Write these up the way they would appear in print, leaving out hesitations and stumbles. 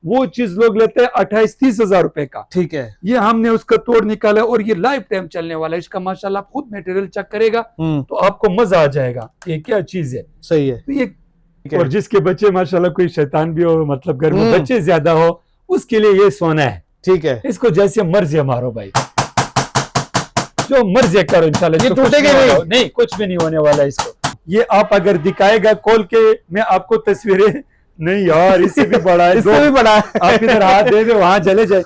वो चीज लोग लेते हैं 28-30 हजार रुपए का। ठीक है, ये हमने उसका तोड़ निकाला और ये लाइफ टाइम चलने वाला है। इसका माशाल्लाह आप खुद मटेरियल चेक करेगा तो आपको मजा आ जाएगा ये क्या चीज है। सही है। तो ये और जिसके बच्चे माशाल्लाह कोई शैतान भी हो, मतलब घर में बच्चे ज्यादा हो, उसके लिए ये सोना है। ठीक है, इसको जैसे मर्जी मारो भाई, जो मर्जी करो, इंशाल्लाह ये टूटेगा नहीं, कुछ भी नहीं होने वाला इसको। ये आप अगर दिखाएगा खोल के, मैं आपको तस्वीरें नहीं यार, इससे भी बड़ा है, इससे भी बड़ा है। आप इधर हाथ दे दो, वहां चले जाए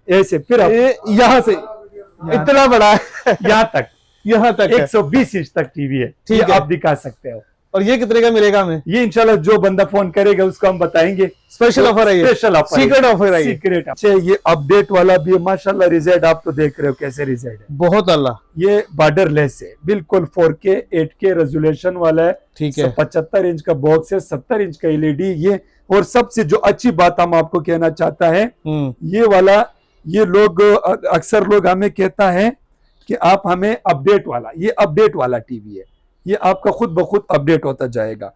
ऐसे, फिर यहाँ से इतना बड़ा है, यहाँ तक 120 इंच तक टीवी है। ठीक है, आप दिखा सकते हो। और ये कितने का मिलेगा हमें? ये इंशाल्लाह जो बंदा फोन करेगा उसको हम बताएंगे। स्पेशल ऑफर है, स्पेशल ऑफर, सीक्रेट ऑफर है, सीक्रेट। अच्छा, ये अपडेट वाला भी है माशाल्लाह। रिजल्ट आप तो देख रहे हो कैसे रिजल्ट है, बहुत अल्लाह। ये बॉर्डर लेस है, बिल्कुल 4K 8K रेजोल्यूशन वाला है। ठीक है, 75 इंच का बॉक्स है, 70 इंच का एलईडी ये। और सबसे जो अच्छी बात हम आपको कहना चाहता है, ये वाला, ये लोग अक्सर लोग हमें कहता है कि आप हमें अपडेट वाला, ये अपडेट वाला टीवी है, ये आपका खुद ब खुद अपडेट होता जाएगा।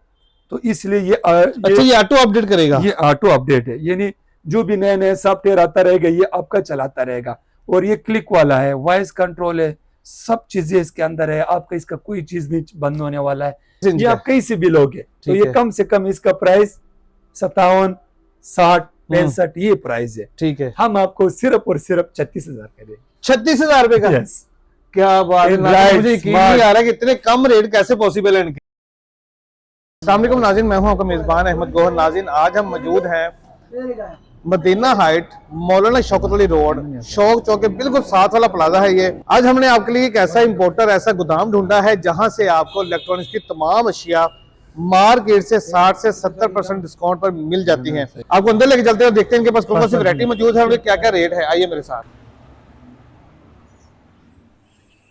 तो इसलिए ये ऑटो अपडेट करेगा, ये ऑटो अपडेट है, यानी जो भी नए नए सॉफ्टवेयर आता रहेगा ये आपका चलाता रहेगा। और ये क्लिक वाला है, वॉइस कंट्रोल है, सब चीजें इसके अंदर है। आपका इसका कोई चीज नहीं बंद होने वाला है, ये आप कहीं से भी लोगे। तो ये कम से कम इसका प्राइस 57, 60, 65 ये प्राइस है। ठीक है, हम आपको सिर्फ और सिर्फ 36,000 का देंगे। 36,000 रुपए का? यस। क्या बात है, मुझे यकीन नहीं आ रहा कि इतने कम रेट कैसे पॉसिबल है इनके। अस्सलाम वालेकुम नाज़रीन, मैं हूं आपका मेजबान अहमद गौहर। नाज़रीन, आज हम मौजूद हैं मदीना हाइट, मौलाना शौकत अली रोड, शौक चौक के बिल्कुल साथ वाला प्लाजा है ये। आज हमने आपके लिए एक ऐसा इंपोर्टर, ऐसा गोदाम ढूंढा है जहां से आपको इलेक्ट्रॉनिक्स की तमाम अशिया मार्केट से 60 से 70% डिस्काउंट पर मिल जाती हैं। आपको अंदर लेके चलते हैं, देखते हैं इनके पास कौन सी वैरायटी मौजूद है और क्या क्या रेट है। आइए मेरे साथ।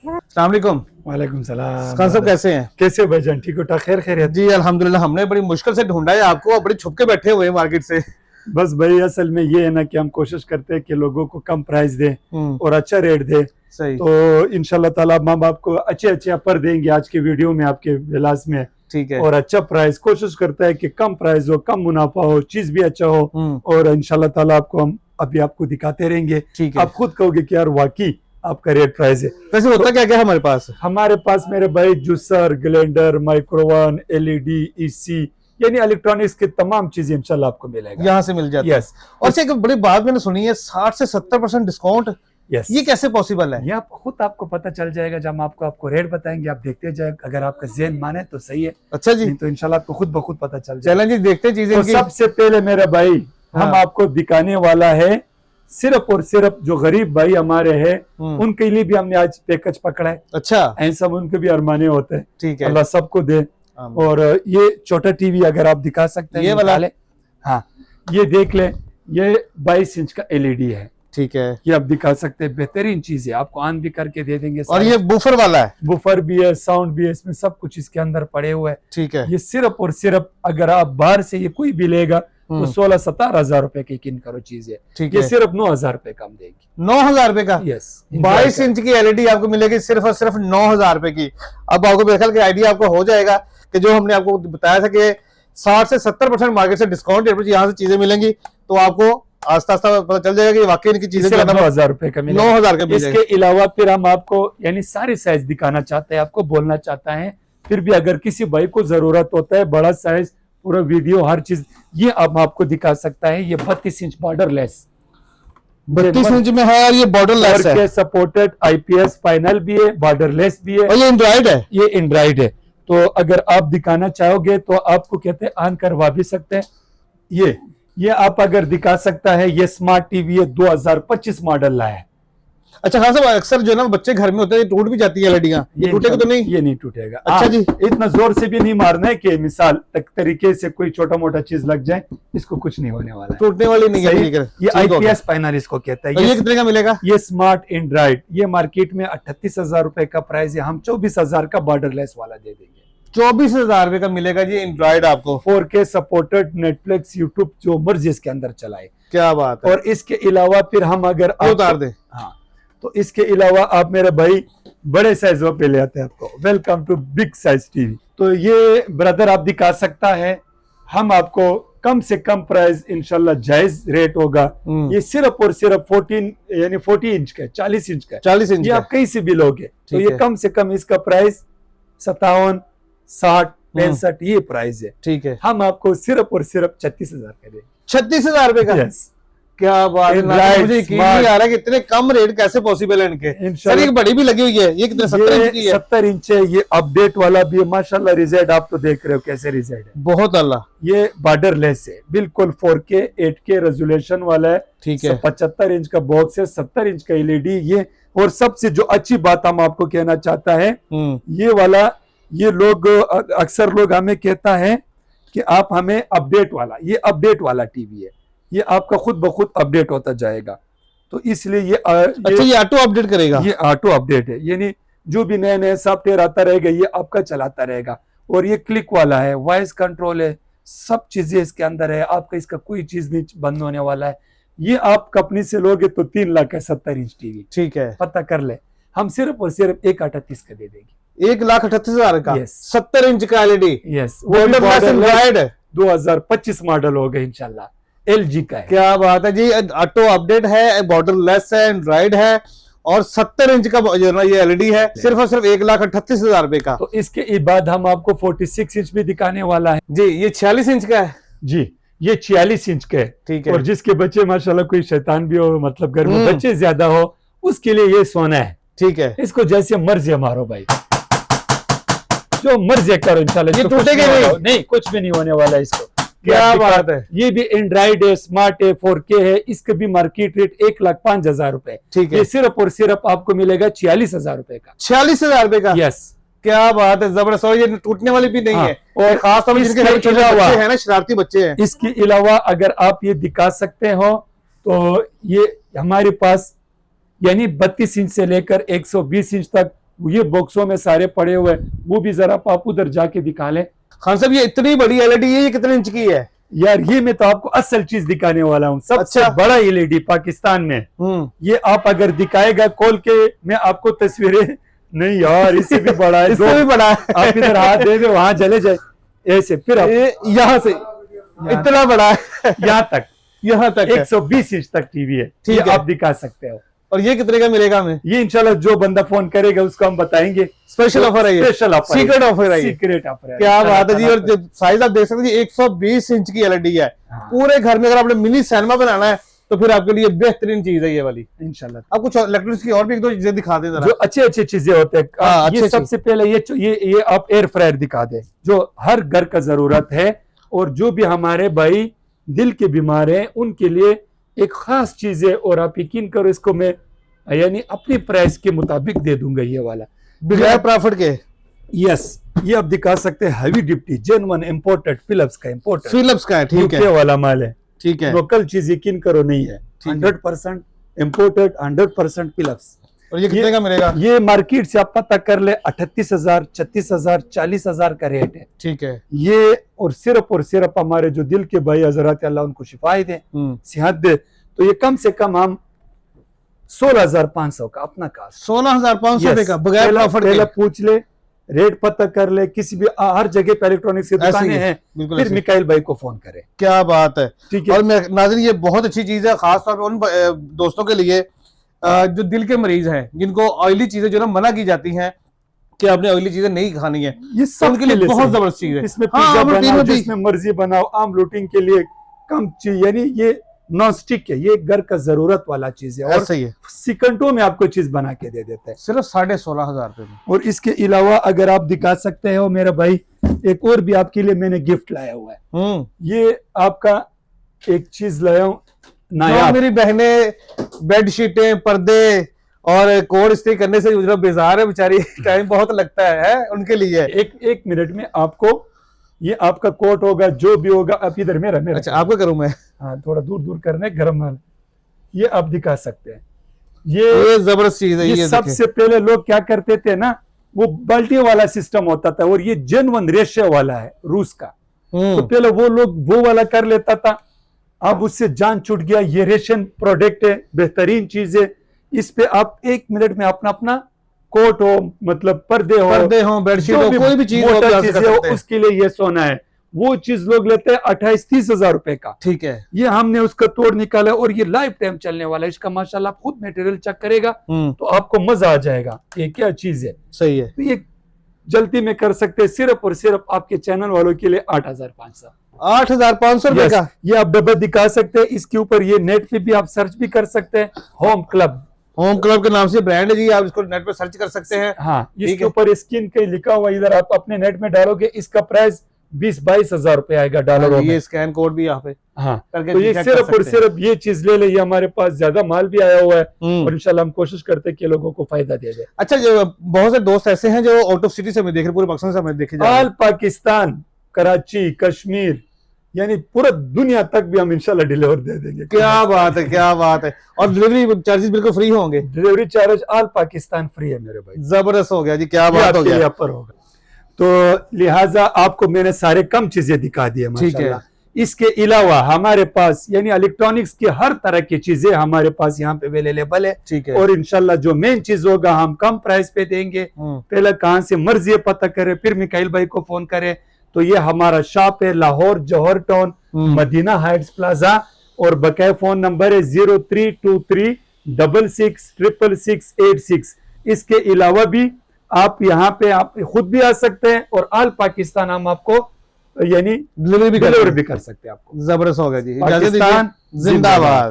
अस्सलाम वालेकुम। वालेकुम सलाम। खान साहब कैसे हैं? कैसे भाईजान, ठीक हो? खैर खैरियत? जी अल्हम्दुलिल्लाह। हमने बड़ी मुश्किल से ढूंढा है आपको, और बड़े छुप के बैठे हुए हैं मार्केट से। बस भाई, असल में ये है ना कि हम कोशिश करते हैं कि लोगों को कम प्राइस दें और अच्छा रेट दे। सही। तो इंशाल्लाह ताला हम आपको अच्छे अच्छे ऑफर देंगे आज के वीडियो में, आपके विलास में। ठीक है। और अच्छा प्राइस, कोशिश करता है कि कम प्राइस हो, कम मुनाफा हो, चीज भी अच्छा हो। और इंशाल्लाह ताला आपको हम अभी आपको दिखाते रहेंगे। आप खुद कहोगे कि यार वाकई आपका रेट प्राइस है। वैसे होता क्या क्या हमारे पास? हमारे पास मेरे भाई juicer, grinder, microwave, LED, EC, यानी इलेक्ट्रॉनिक्स की तमाम चीजें इंशाल्लाह आपको मिलेगा, यहाँ से मिल जाती है। और एक बड़ी बात मैंने सुनी है, 60 से 70% डिस्काउंट। ये कैसे पॉसिबल है? ये आपको पता चल जाएगा जब हम आपको रेट बताएंगे, आप देखते जाए। अगर आपका ज़हन माने तो सही है। अच्छा जी। तो इंशाल्लाह आपको खुद ब खुद पता चल जाएगा। चलें जी, देखते चीजें। तो सबसे पहले मेरा भाई, हम आपको दिखाने वाला है सिर्फ और सिर्फ जो गरीब भाई हमारे हैं, उनके लिए भी हमने आज पैकेज पकड़ा है। अच्छा। ऐसा उनके भी अरमाने होते हैं। ठीक है, अल्लाह सबको दे। और ये छोटा टीवी अगर आप दिखा सकते हैं, ये वाला? हाँ, ये देख ले, ये 22 इंच का एलईडी है। ठीक है, ये आप दिखा सकते हैं, बेहतरीन चीज है, आपको ऑन भी करके दे देंगे। और ये बुफर वाला है? बुफर भी है, साउंड भी है, इसमें सब कुछ इसके अंदर पड़े हुए हैं। ठीक है। ये सिर्फ और सिर्फ अगर आप बाहर से ये कोई भी लेगा तो 16-17 हजार रुपए की यकीन करो चीज है। ठीक ये है। सिर्फ 9,000 रुपए कम देगी। 9,000 रुपए का? यस। 22 इंच की एलईडी आपको मिलेगी सिर्फ और सिर्फ 9,000 रुपए की। अब आपको मेरे ख्याल आइडिया आपको हो जाएगा कि जो हमने आपको बताया था कि 60 से 70% मार्केट से डिस्काउंट रेट पर यहाँ से चीजें मिलेंगी, तो आपको आस्ता आस्ता पता चल जाएगा कि वाकई इनकी चीजें 9,000 रुपए का मिलेगा। 9,000 का मिलेगा। इसके अलावा फिर हम आपको यानी सारे साइज दिखाना चाहते हैं, आपको बोलना चाहता है। फिर भी अगर किसी भाई को जरूरत होता है बड़ा साइज, पूरा वीडियो, हर चीज ये अब आपको दिखा सकता है। ये 32 इंच बॉर्डर लेस, 32 इंच में है, और ये बॉर्डर लेस है। सपोर्टेड आईपीएस पैनल भी है, बॉर्डर लेस भी है, और ये एंड्रॉइड है। ये एंड्रॉइड है। तो अगर आप दिखाना चाहोगे तो आपको कहते हैं ऑन करवा भी सकते हैं। ये आप अगर दिखा सकता है, ये स्मार्ट टीवी है, 2025 मॉडल लाया है। अच्छा खान साहब, अक्सर जो है ना बच्चे घर में होते हैं, टूट भी जाती है लड़ियां, ये टूटेगा तो नहीं? ये नहीं टूटेगा। अच्छा जी। इतना जोर से भी नहीं मारना है कि मिसाल तरीके से कोई छोटा मोटा चीज लग जाए, इसको कुछ नहीं होने वाला है, टूटने वाली नहीं है। ये आईपीएस पैनल इसको कहता है। ये कितने का मिलेगा? ये स्मार्ट एंड्रॉइड, ये मार्केट में 38,000 रुपए का प्राइस है, हम 24,000 का बॉर्डर लेस वाला दे देंगे। 24,000 रुपए का मिलेगा जी एंड्रॉइड आपको। 4K सपोर्टेड, नेटफ्लिक्स, यूट्यूब जो मर्जी इसके अंदर चलाए। क्या बात है। और इसके अलावा फिर हम अगर उतार दे, हाँ, तो इसके अलावा आप मेरे भाई बड़े साइजों पे ले आते हैं आपको। Welcome to big size TV. तो ये ब्रदर आप दिखा सकता है, हम आपको कम से कम प्राइस इंशाल्लाह जायज रेट होगा। ये सिर्फ और सिर्फ 14 यानी 40 इंच का है, 40 इंच का है। 40 इंच ये आप कहीं से भी लोगे तो ये कम से कम इसका प्राइस 57, 60, 65 ये प्राइस है। ठीक है, हम आपको सिर्फ और सिर्फ 36,000 का देंगे। 36,000 रुपए का। यस, क्या बात है, मुझे यकीन नहीं आ रहा कि इतने कम रेट कैसे पॉसिबल है इनके। सर एक बड़ी भी लगी हुई है, ये कितने 70 इंच की है? 70 इंच है। ये अपडेट वाला भी है माशाल्लाह। रिजल्ट आप तो देख रहे हो कैसे रिजल्ट है, बहुत अल्लाह। ये बॉर्डर लेस है, बिल्कुल 4K 8K रेजोल्यूशन वाला है। ठीक है, 75 इंच का बॉक्स है, 70 इंच का एलईडी ये। और सबसे जो अच्छी बात हम आपको कहना चाहता है, ये वाला, ये लोग अक्सर लोग हमें कहता है कि आप हमें अपडेट वाला, ये अपडेट वाला टीवी है, ये आपका खुद ब खुद अपडेट होता जाएगा। तो इसलिए ये अच्छा, ये ऑटो अपडेट करेगा। ये ऑटो अपडेट है, यानी जो भी नए नए सॉफ्टवेयर आता रहेगा ये आपका चलाता रहेगा। और ये क्लिक वाला है, वॉइस कंट्रोल है, सब चीजें इसके अंदर है। आपका इसका कोई चीज नहीं बंद होने वाला है। ये आप कंपनी से लोगे तो 3 लाख का 70 इंच टीवी। ठीक है, पता कर ले, हम सिर्फ और सिर्फ 1,38 का दे देंगे। 1,38,000 का। Yes. 70 इंच का एलईडी। यस, एंड्रॉइड 2025 मॉडल होगा इंशाल्लाह। LG का है। क्या बात है जी, ऑटो अपडेट है, बॉर्डरलेस है, एंड्रॉइड है और 70 इंच का जो ना ये एलईडी है, सिर्फ और सिर्फ 1,38,000 रुपए का। तो इसके बाद हम आपको 46 इंच भी दिखाने वाला है जी। ये 46 इंच का है जी, ये 46 इंच का है। ठीक है, और जिसके बच्चे माशाल्लाह कोई शैतान भी हो, मतलब घर में बच्चे ज्यादा हो, उसके लिए ये सोना है। ठीक है, इसको जैसे मर्जी मारो भाई, जो मर्जी करो इंशाल्लाह। ये टूटेगा नहीं, कुछ भी नहीं होने वाला इसको। क्या बात है। ये भी एंड्रॉइड है, स्मार्ट है, 4K है। इसका भी मार्केट रेट 1,05,000 रुपए। ठीक है, ये सिर्फ और सिर्फ आपको मिलेगा 46,000 रुपए का। 46,000 रुपए का। यस, क्या बात है, जबरदस्त। और ये टूटने वाली भी नहीं है। और खास तौर पर जिनके घर में छोटे बच्चे हैं ना, शरारती बच्चे हैं। इसके अलावा अगर आप ये दिखा सकते हो तो ये हमारे पास यानी 32 इंच से लेकर 120 इंच तक ये बॉक्सों में सारे पड़े हुए हैं। वो भी जरा आप उधर जाके दिखा लें। खान साहब, ये इतनी बड़ी एलईडी है, ये कितने इंच की है? यार ये मैं तो आपको असल चीज दिखाने वाला हूँ, सबसे अच्छा। बड़ा एलईडी पाकिस्तान में। ये आप अगर दिखाएगा खोल के, मैं आपको तस्वीरें नहीं यार, इससे भी बड़ा है, इससे भी बड़ा है। आप इधर हाथ दे दे, वहां चले जाए ऐसे, फिर यहाँ से इतना बड़ा है, यहाँ तक 120 इंच तक टीवी है। ठीक है, आप दिखा सकते हो। और ये कितने का मिलेगा हमें? ये इंशाल्लाह जो बंदा फोन करेगा उसको हम बताएंगे। स्पेशल ऑफर है ये, स्पेशल ऑफर, सीक्रेट ऑफर है, सीक्रेट ऑफर है। क्या बात है जी। और साइज आप देख सकते हैं, 120 इंच की एलईडी है। पूरे घर में अगर आपने मिनी सिनेमा बनाना है तो फिर आपके लिए बेहतरीन चीज है ये वाली इंशाल्लाह। आप कुछ इलेक्ट्रॉनिक्स की और भी एक दो चीजें दिखा दें जरा, जो अच्छे चीजें होते हैं। ये सबसे पहले ये आप एयर फ्रायर दिखा दे, जो हर घर का जरूरत है। और जो भी हमारे भाई दिल के बीमार हैं उनके लिए एक खास चीज है। और आप यकीन करो, इसको मैं यानी अपनी प्राइस के मुताबिक दे दूंगा ये वाला, बगैर प्रॉफिट के। यस, ये आप दिखा सकते हैं, हैवी डिप्टी जेन्युइन इंपोर्टेड फिलिप्स का, इंपोर्टेड फिलिप्स का है। ठीक है, वाला माल है। ठीक है, लोकल चीज यकीन करो नहीं है, 100% इंपोर्टेड, 100% फिलिप्स। और ये कितने का मिलेगा? ये मार्केट से आप पता कर ले 38,000, 36,000, 40,000 का रेट है। ठीक है, ये और सिर्फ हमारे जो दिल के भाई हजरात, अल्लाह उनको शिफायत दे, सेहत दे, तो ये कम से कम हम 16,500 का अपना का 16,500 रुपए का बगैर प्रॉफिट के। पूछ ले, रेट पता कर ले, किसी भी हर जगह पे इलेक्ट्रॉनिक्स की दुकानें हैं, फिर मिकाइल भाई को फोन करे। क्या बात है। ठीक है। और नाज़रीन, ये बहुत अच्छी चीज है, खासतौर पर उन दोस्तों के लिए जो दिल के मरीज हैं, जिनको ऑयली चीजें जो ना मना की जाती हैं कि आपने ऑयली चीजें नहीं खानी है, ये सब उनके लिए बहुत जबरदस्त चीज है। इसमें पिज्जा बनाओ, जिसमें मर्जी बनाओ, आम लूटिंग के लिए कम चीज, यानी ये नॉन स्टिक है, ये घर का जरूरत वाला चीज है। और सही है, सेकंडों में आपको चीज बना के दे देता है, सिर्फ 16,500 रुपए में। और इसके अलावा अगर आप दिखा सकते हो मेरा भाई, एक और भी आपके लिए मैंने गिफ्ट लाया हुआ है। ये आपका एक चीज लाया हूँ नया। मेरी बहनें बेडशीटें, पर्दे और कोड इस्त्री करने से जो बेजार है बेचारी, टाइम बहुत लगता है उनके लिए। एक मिनट में आपको ये आपका कोट होगा, जो भी होगा, आप इधर मेरा अच्छा, आपको करूं मैं? हाँ, थोड़ा दूर करने गरम वाला, ये आप दिखा सकते हैं। ये जबरदस्त चीज है। ये सबसे पहले लोग क्या करते थे ना, वो बाल्टी वाला सिस्टम होता था, और ये जेन्युइन रेशे वाला है रूस का। तो पहले वो लोग वो वाला कर लेता था, अब उससे जान छूट गया। ये रेशन प्रोडक्ट है, बेहतरीन चीज है। इस पे आप 1 मिनट में अपना कोट हो, मतलब पर्दे हो, बेडशीट हो, कोई भी चीज हो, उसके लिए ये सोना है। वो चीज लोग लेते हैं 28-30 हजार रुपए का। ठीक है। ये हमने उसका तोड़ निकाला और ये लाइफ टाइम चलने वाला है। इसका माशाल्लाह आप खुद मटेरियल चेक करेगा तो आपको मजा आ जाएगा ये क्या चीज है। सही है। तो ये जल्दी में कर सकते हैं सिर्फ और सिर्फ आपके चैनल वालों के लिए 8,500। 8,500 रुपए का ये आप डब्बा दिखा सकते हैं। इसके ऊपर ये नेट पे भी आप सर्च भी कर सकते हैं, होम क्लब के नाम से ब्रांड है जी, आप इसको नेट पे सर्च कर सकते हैं। हाँ, इसके ऊपर स्किन के लिखा हुआ, इधर आप अपने नेट में डालोगे इसका प्राइस 20-22 हजार रुपए आएगा डॉलरों में। ये स्कैन कोड भी यहाँ पे तो ये सिर्फ और सिर्फ ये चीज ले ले। ये हमारे पास ज्यादा माल भी आया हुआ है और इंशाल्लाह हम कोशिश करते हैं कि लोगों को फायदा दिया जाए। अच्छा, जो बहुत से दोस्त ऐसे हैं जो आउट ऑफ सिटी से हमें देख रहे, पूरे पाकिस्तान से हमें देखे जा रहे हैं। ऑल पाकिस्तान, कराची, कश्मीर, यानी पूरा दुनिया तक भी हम इंशाल्लाह डिलीवर दे देंगे। क्या बात है, क्या बात है। और डिलीवरी चार्जेस बिल्कुल फ्री होंगे। Delivery charge all Pakistan free है मेरे भाई। जबरदस्त हो गया जी, क्या बात हो गया। पर होगा तो लिहाजा आपको मैंने सारे कम चीजें दिखा दी है माशाल्लाह। इसके अलावा हमारे पास यानी इलेक्ट्रॉनिक्स की हर तरह की चीजें हमारे पास यहाँ पे अवेलेबल है। ठीक है। और इंशाल्लाह जो मेन चीज होगा हम कम प्राइस पे देंगे। पहले कहाँ से मर्जी पता करे, फिर मिकाइल भाई को फोन करे। तो ये हमारा शॉप है लाहौर जौहर टाउन, मदीना हाइट्स प्लाजा, और बकाया फोन नंबर है 0323666686। इसके अलावा भी आप यहाँ पे आप खुद भी आ सकते हैं और ऑल पाकिस्तान हम आपको यानी डिलीवरी भी कर सकते हैं आपको। जबरदस्त हो गया जी। पाकिस्तान जिंदाबाद।